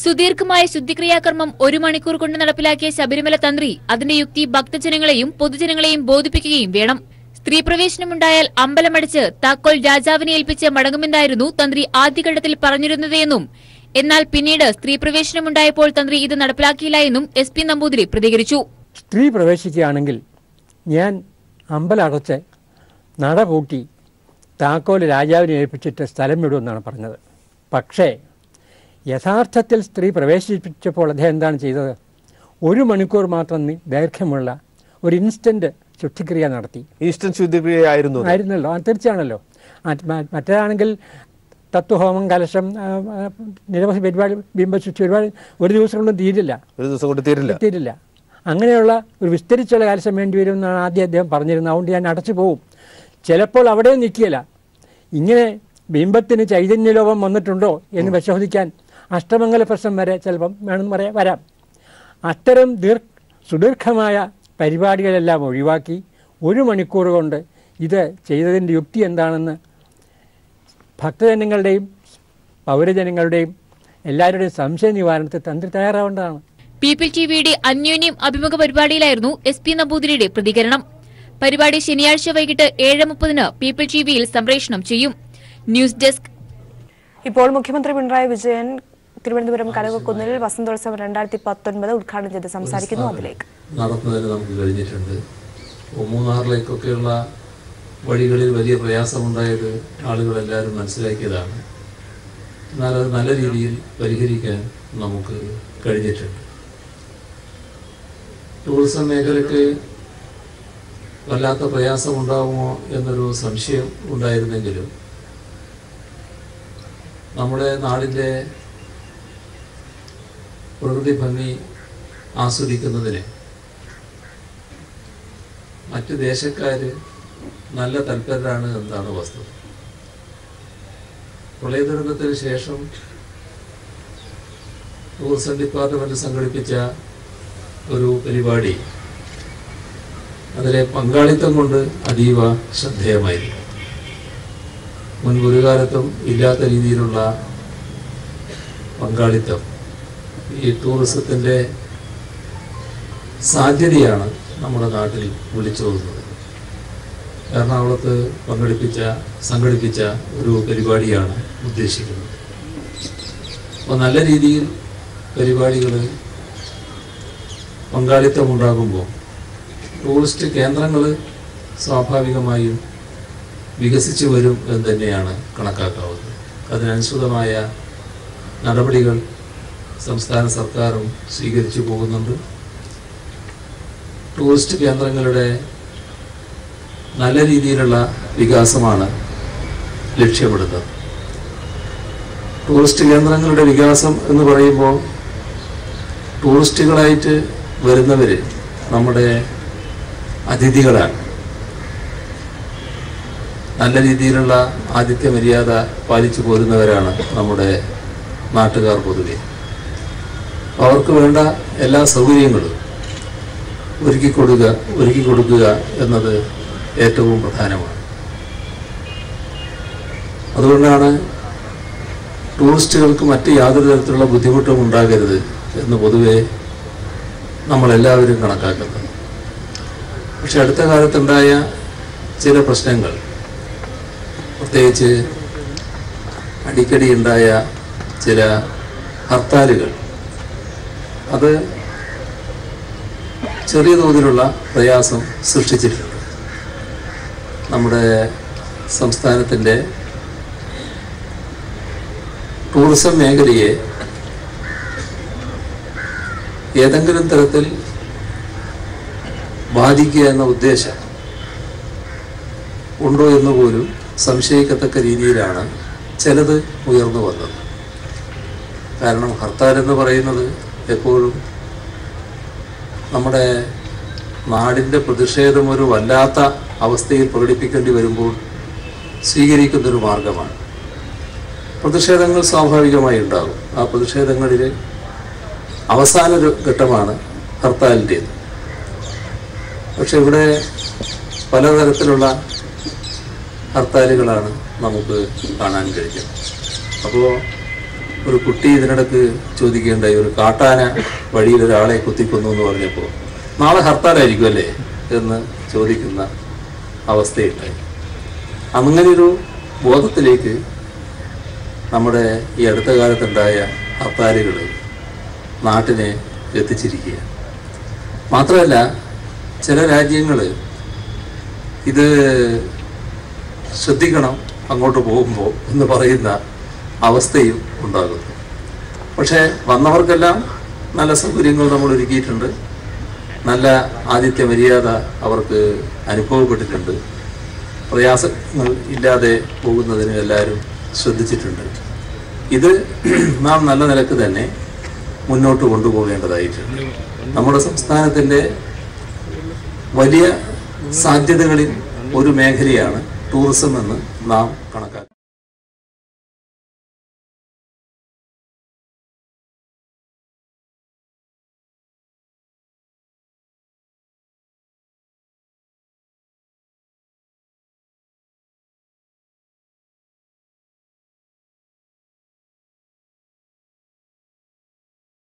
Speaker 10: സുദീർഘമായ ശുദ്ധിക്രിയാകർമ്മം 1 മണിക്കൂർ കൊണ്ട് നടപ്പിലാക്കിയ ശബരിമല തന്ത്രി അതിന്റെ യുക്തി ഭക്തജനങ്ങളെയും പൊതുജനങ്ങളെയും ബോധിപ്പിക്കുകയും വേണം. സ്ത്രീ പ്രവേശനമുണ്ടായാൽ അമ്പലമടച്ച് താക്കോൽ രാജാവിനെ ഏൽപ്പിച്ച് മടങ്ങുമെന്നായിരുന്നു തന്ത്രി ആദ്യഘട്ടത്തിൽ പറഞ്ഞിരുന്നതെന്നും എന്നാൽ പിന്നീട് സ്ത്രീ പ്രവേശനമുണ്ടായപ്പോൾ തന്ത്രി ഇത് നടപ്പിലാക്കിയില്ല എന്നും SP നമ്പൂതിരി പ്രതികരിച്ചു.
Speaker 11: സ്ത്രീ പ്രവേശിക്കുകയാണെങ്കിൽ ഞാൻ അമ്പലം അടച്ച് നട പൂട്ടി താക്കോൽ രാജാവിനെ ഏൽപ്പിച്ചിട്ട് സ്ഥലം വിടുമെന്നാണ് പറഞ്ഞത്. പക്ഷേ യഥാർത്ഥത്തിൽ സ്ത്രീ പ്രവേശിപ്പിച്ചപ്പോൾ അദ്ദേഹം എന്താണ് ചെയ്തത്? 1 മണിക്കൂർ മാത്രം ദൈർഘ്യമുള്ള ഒരു ഇൻസ്റ്റന്റ് ശുദ്ധിക്രിയ നടത്തി.
Speaker 12: ഇൻസ്റ്റന്റ് ശുദ്ധിക്രിയ ആയിരുന്നല്ലോ,
Speaker 11: തീർച്ചയാണല്ലോ. മറ്റേതാണെങ്കിൽ തത്വഹോമം, കലശം, നിരവധി പരിപാടി, ബിംബശുദ്ധി ഒരുപാട് ഒരു ദിവസം കൊണ്ടും തീരില്ല. അങ്ങനെയുള്ള ഒരു വിസ്തരിച്ചുള്ള കലശം വേണ്ടി വരും എന്നാണ് ആദ്യം അദ്ദേഹം പറഞ്ഞിരുന്നത്. അതുകൊണ്ട് ഞാൻ അടച്ചു പോവും. ചിലപ്പോൾ അവിടെ നിൽക്കുകയില്ല. ഇങ്ങനെ ബിംബത്തിന് ചൈതന്യലോപം വന്നിട്ടുണ്ടോ എന്ന് പരിശോധിക്കാൻ അഷ്ടമംഗല പ്രശ്നം വരെ ചിലപ്പം വേണമെന്ന് വരാം. അത്തരം സുദീർഘമായ പരിപാടികളെല്ലാം ഒഴിവാക്കി 1 മണിക്കൂർ കൊണ്ട് ഇത് ചെയ്തതിൻ്റെ യുക്തി എന്താണെന്ന് ഭക്തജനങ്ങളുടെയും പൗരജനങ്ങളുടെയും എല്ലാവരുടെയും സംശയ നിവാരണത്തിൽ തന്ത്രി തയ്യാറാവേണ്ടതാണ്.
Speaker 10: പീപ്പിൾ ടിവിയുടെ അന്യോന്യം അഭിമുഖ പരിപാടിയിലായിരുന്നു SP നമ്പൂതിരിയുടെ പ്രതികരണം. പരിപാടി ശനിയാഴ്ച വൈകിട്ട് 7:30 പീപ്പിൾ ടിവിയിൽ സംപ്രേഷണം ചെയ്യും. News desk.
Speaker 1: ഇപ്പോൾ മുഖ്യമന്ത്രി പിണറായി വിജയൻ തിരുവനന്തപുരം കനകക്കുന്നിൽ വസന്തോത്സവം 2019 ഉദ്ഘാടനം ചെയ്ത് സംസാരിക്കുന്നു. അതിലേക്ക്
Speaker 13: നടത്തുന്നതിന് നമുക്ക് കഴിഞ്ഞിട്ടുണ്ട്. മൂന്നാറിലേക്കൊക്കെയുള്ള വഴികളിൽ വലിയ പ്രയാസമുണ്ടായത് ആളുകളെല്ലാവരും മനസ്സിലാക്കിയതാണ്. എന്നാൽ അത് നല്ല രീതിയിൽ പരിഹരിക്കാൻ നമുക്ക് കഴിഞ്ഞിട്ടുണ്ട്. ടൂറിസം മേഖലയ്ക്ക് വല്ലാത്ത പ്രയാസമുണ്ടാകുമോ എന്നൊരു സംശയം ഉണ്ടായിരുന്നെങ്കിലും നമ്മുടെ നാടിൻ്റെ പ്രകൃതി ഭംഗി ആസ്വദിക്കുന്നതിന് മറ്റ് ദേശക്കാർ നല്ല തൽപരരാണ് എന്നതാണ് വസ്തുത. പ്രളയ ദുരന്തത്തിന് ശേഷം ടൂറിസം ഡിപ്പാർട്ട്മെന്റ് സംഘടിപ്പിച്ച ഒരു പരിപാടി അതിലെ പങ്കാളിത്തം കൊണ്ട് അതീവ ശ്രദ്ധേയമായിരുന്നു. മുൻപൊരു കാലത്തും ഇല്ലാത്ത രീതിയിലുള്ള പങ്കാളിത്തം ഈ ടൂറിസത്തിൻ്റെ സാധ്യതയാണ് നമ്മുടെ നാട്ടിൽ വിളിച്ചോതുന്നത്. എറണാകുളത്ത് സംഘടിപ്പിച്ച ഒരു പരിപാടിയാണ് ഉദ്ദേശിക്കുന്നത്. അപ്പോൾ നല്ല രീതിയിൽ പരിപാടികൾ പങ്കാളിത്തമുണ്ടാകുമ്പോൾ ടൂറിസ്റ്റ് കേന്ദ്രങ്ങൾ സ്വാഭാവികമായും വികസിച്ചു വരും എന്ന് തന്നെയാണ് കണക്കാക്കാവുന്നത്. അതിനനുസൃതമായ നടപടികൾ സംസ്ഥാന സർക്കാരും സ്വീകരിച്ചു പോകുന്നുണ്ട്. ടൂറിസ്റ്റ് കേന്ദ്രങ്ങളുടെ നല്ല രീതിയിലുള്ള വികാസമാണ് ലക്ഷ്യമിടുന്നത്. ടൂറിസ്റ്റ് കേന്ദ്രങ്ങളുടെ വികാസം എന്ന് പറയുമ്പോൾ ടൂറിസ്റ്റുകളായിട്ട് വരുന്നവർ നമ്മുടെ അതിഥികളാണ്. നല്ല രീതിയിലുള്ള ആതിഥ്യ മര്യാദ പാലിച്ചു പോരുന്നവരാണ് നമ്മുടെ നാട്ടുകാർ പൊതുവെ. അവർക്ക് വേണ്ട എല്ലാ സൗകര്യങ്ങളും ഒരുക്കി കൊടുക്കുക എന്നത് ഏറ്റവും പ്രധാനമാണ്. അതുകൊണ്ടാണ് ടൂറിസ്റ്റുകൾക്ക് മറ്റ് യാതൊരു തരത്തിലുള്ള ബുദ്ധിമുട്ടും ഉണ്ടാകരുത് എന്ന് പൊതുവെ നമ്മളെല്ലാവരും കണക്കാക്കുന്നത്. പക്ഷെ അടുത്ത കാലത്തുണ്ടായ ചില പ്രശ്നങ്ങൾ, പ്രത്യേകിച്ച് അടിക്കടി ഉണ്ടായ ചില ഹർത്താലുകൾ, അത് ചെറിയ തോതിലുള്ള പ്രയാസം സൃഷ്ടിച്ചിട്ടുണ്ട്. നമ്മുടെ സംസ്ഥാനത്തിൻ്റെ ടൂറിസം മേഖലയെ ഏതെങ്കിലും തരത്തിൽ ബാധിക്കുക എന്ന ഉദ്ദേശം ഉണ്ടോ എന്ന് പോലും സംശയിക്കത്തക്ക രീതിയിലാണ് ചിലത് ഉയർന്നു വന്നത്. കാരണം ഹർത്താൽ എന്ന് പറയുന്നത് എപ്പോഴും നമ്മുടെ നാടിൻ്റെ പ്രതിഷേധം ഒരു വല്ലാത്ത അവസ്ഥയിൽ പ്രകടിപ്പിക്കേണ്ടി വരുമ്പോൾ സ്വീകരിക്കുന്നൊരു മാർഗമാണ്. പ്രതിഷേധങ്ങൾ സ്വാഭാവികമായി ഉണ്ടാകും. ആ പ്രതിഷേധങ്ങളിൽ അവസാന ഘട്ടമാണ് ഹർത്താലിൻ്റേത്. പക്ഷെ ഇവിടെ പലതരത്തിലുള്ള ഹർത്താലുകളാണ് നമുക്ക് കാണാൻ കഴിയുന്നത്. അപ്പോൾ ഒരു കുട്ടി ഇതിനിടക്ക് ചോദിക്കേണ്ടായി, ഒരു കാട്ടാന വഴിയിൽ ഒരാളെ കുത്തിക്കൊന്നു എന്ന് പറഞ്ഞപ്പോൾ നാളെ ഹർത്താലായിരിക്കും അല്ലേ എന്ന് ചോദിക്കുന്ന അവസ്ഥയുണ്ടായി. അങ്ങനെയൊരു ബോധത്തിലേക്ക് നമ്മുടെ ഈ അടുത്ത കാലത്തുണ്ടായ ഹർത്താലുകൾ നാട്ടിനെ എത്തിച്ചിരിക്കുക. മാത്രമല്ല, ചില രാജ്യങ്ങൾ ഇത് ശ്രദ്ധിക്കണം അങ്ങോട്ട് പോകുമ്പോൾ എന്ന് പറയുന്ന അവസ്ഥയും ഉണ്ടാകുന്നു. പക്ഷേ വന്നവർക്കെല്ലാം നല്ല സൗകര്യങ്ങൾ നമ്മൾ ഒരുക്കിയിട്ടുണ്ട്. നല്ല ആതിഥ്യ മര്യാദ അവർക്ക് അനുഭവപ്പെട്ടിട്ടുണ്ട്. പ്രയാസങ്ങൾ ഇല്ലാതെ പോകുന്നതിന് എല്ലാവരും ശ്രദ്ധിച്ചിട്ടുണ്ട്. ഇത് നാം നല്ല നിലക്ക് തന്നെ മുന്നോട്ട് കൊണ്ടുപോകേണ്ടതായിട്ടുണ്ട്. നമ്മുടെ സംസ്ഥാനത്തിൻ്റെ വലിയ സാധ്യതകളിൽ ഒരു മേഖലയാണ് ടൂറിസം എന്ന് നാം കണക്കാക്കുന്നത്.